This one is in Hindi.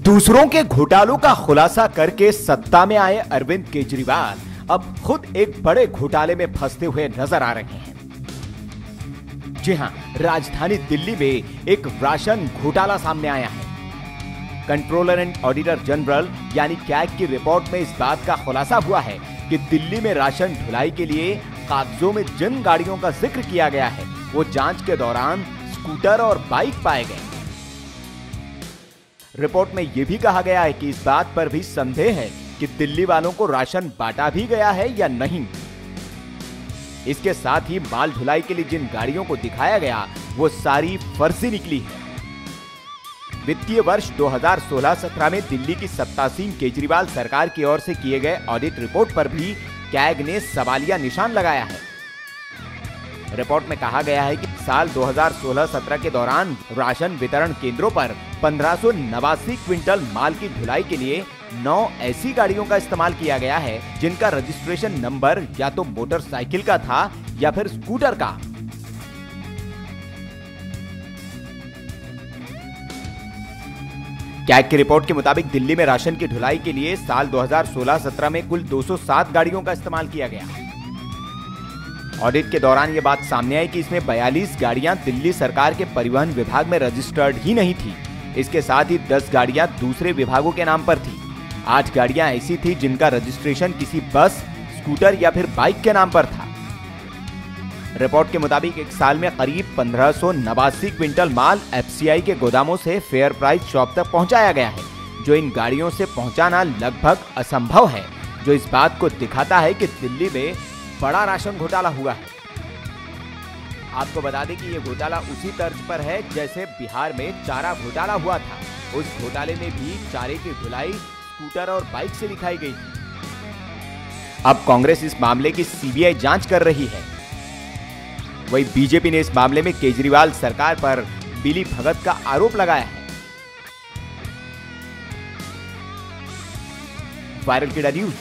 दूसरों के घोटालों का खुलासा करके सत्ता में आए अरविंद केजरीवाल अब खुद एक बड़े घोटाले में फंसते हुए नजर आ रहे हैं। जी हां, राजधानी दिल्ली में एक राशन घोटाला सामने आया है। कंट्रोलर एंड ऑडिटर जनरल यानी कैग की रिपोर्ट में इस बात का खुलासा हुआ है कि दिल्ली में राशन ढुलाई के लिए कागजों में जिन गाड़ियों का जिक्र किया गया है वो जांच के दौरान स्कूटर और बाइक पाए गए। रिपोर्ट में यह भी कहा गया है कि इस बात पर भी संदेह है कि दिल्ली वालों को राशन बांटा भी गया है या नहीं। इसके साथ ही माल ढुलाई के लिए जिन गाड़ियों को दिखाया गया वो सारी फर्जी निकली है। वित्तीय वर्ष 2016-17 में दिल्ली की सत्तासीन केजरीवाल सरकार की ओर से किए गए ऑडिट रिपोर्ट पर भी कैग ने सवालिया निशान लगाया है। रिपोर्ट में कहा गया है कि साल 2016-17 के दौरान राशन वितरण केंद्रों पर 1589 क्विंटल माल की ढुलाई के लिए 9 ऐसी गाड़ियों का इस्तेमाल किया गया है जिनका रजिस्ट्रेशन नंबर या तो मोटरसाइकिल का था या फिर स्कूटर का। कैग की रिपोर्ट के मुताबिक दिल्ली में राशन की ढुलाई के लिए साल 2016-17 में कुल 207 गाड़ियों का इस्तेमाल किया गया। ऑडिट के दौरान ये बात सामने आई कि इसमें 42 गाड़ियां दिल्ली सरकार के परिवहन विभाग में रजिस्टर्ड ही नहीं थी। इसके साथ ही 10 गाड़ियां दूसरे विभागों के नाम पर थी। 8 गाड़ियां ऐसी थी जिनका रजिस्ट्रेशन किसी बस, स्कूटर या फिर बाइक के नाम पर था। रिपोर्ट के मुताबिक एक साल में करीब 1589 क्विंटल माल एफसीआई के गोदामों से फेयर प्राइस शॉप तक पहुंचाया गया है, जो इन गाड़ियों से पहुंचाना लगभग असंभव है, जो इस बात को दिखाता है कि दिल्ली में बड़ा राशन घोटाला हुआ है। आपको बता दें कि ये घोटाला उसी तर्ज पर है जैसे बिहार में चारा घोटाला हुआ था। उस घोटाले में भी चारे की ढुलाई स्कूटर और बाइक से दिखाई गई थी। अब कांग्रेस इस मामले की सीबीआई जांच कर रही है। वहीं बीजेपी ने इस मामले में केजरीवाल सरकार पर मिली भगत का आरोप लगाया है। वायरल किडा न्यूज।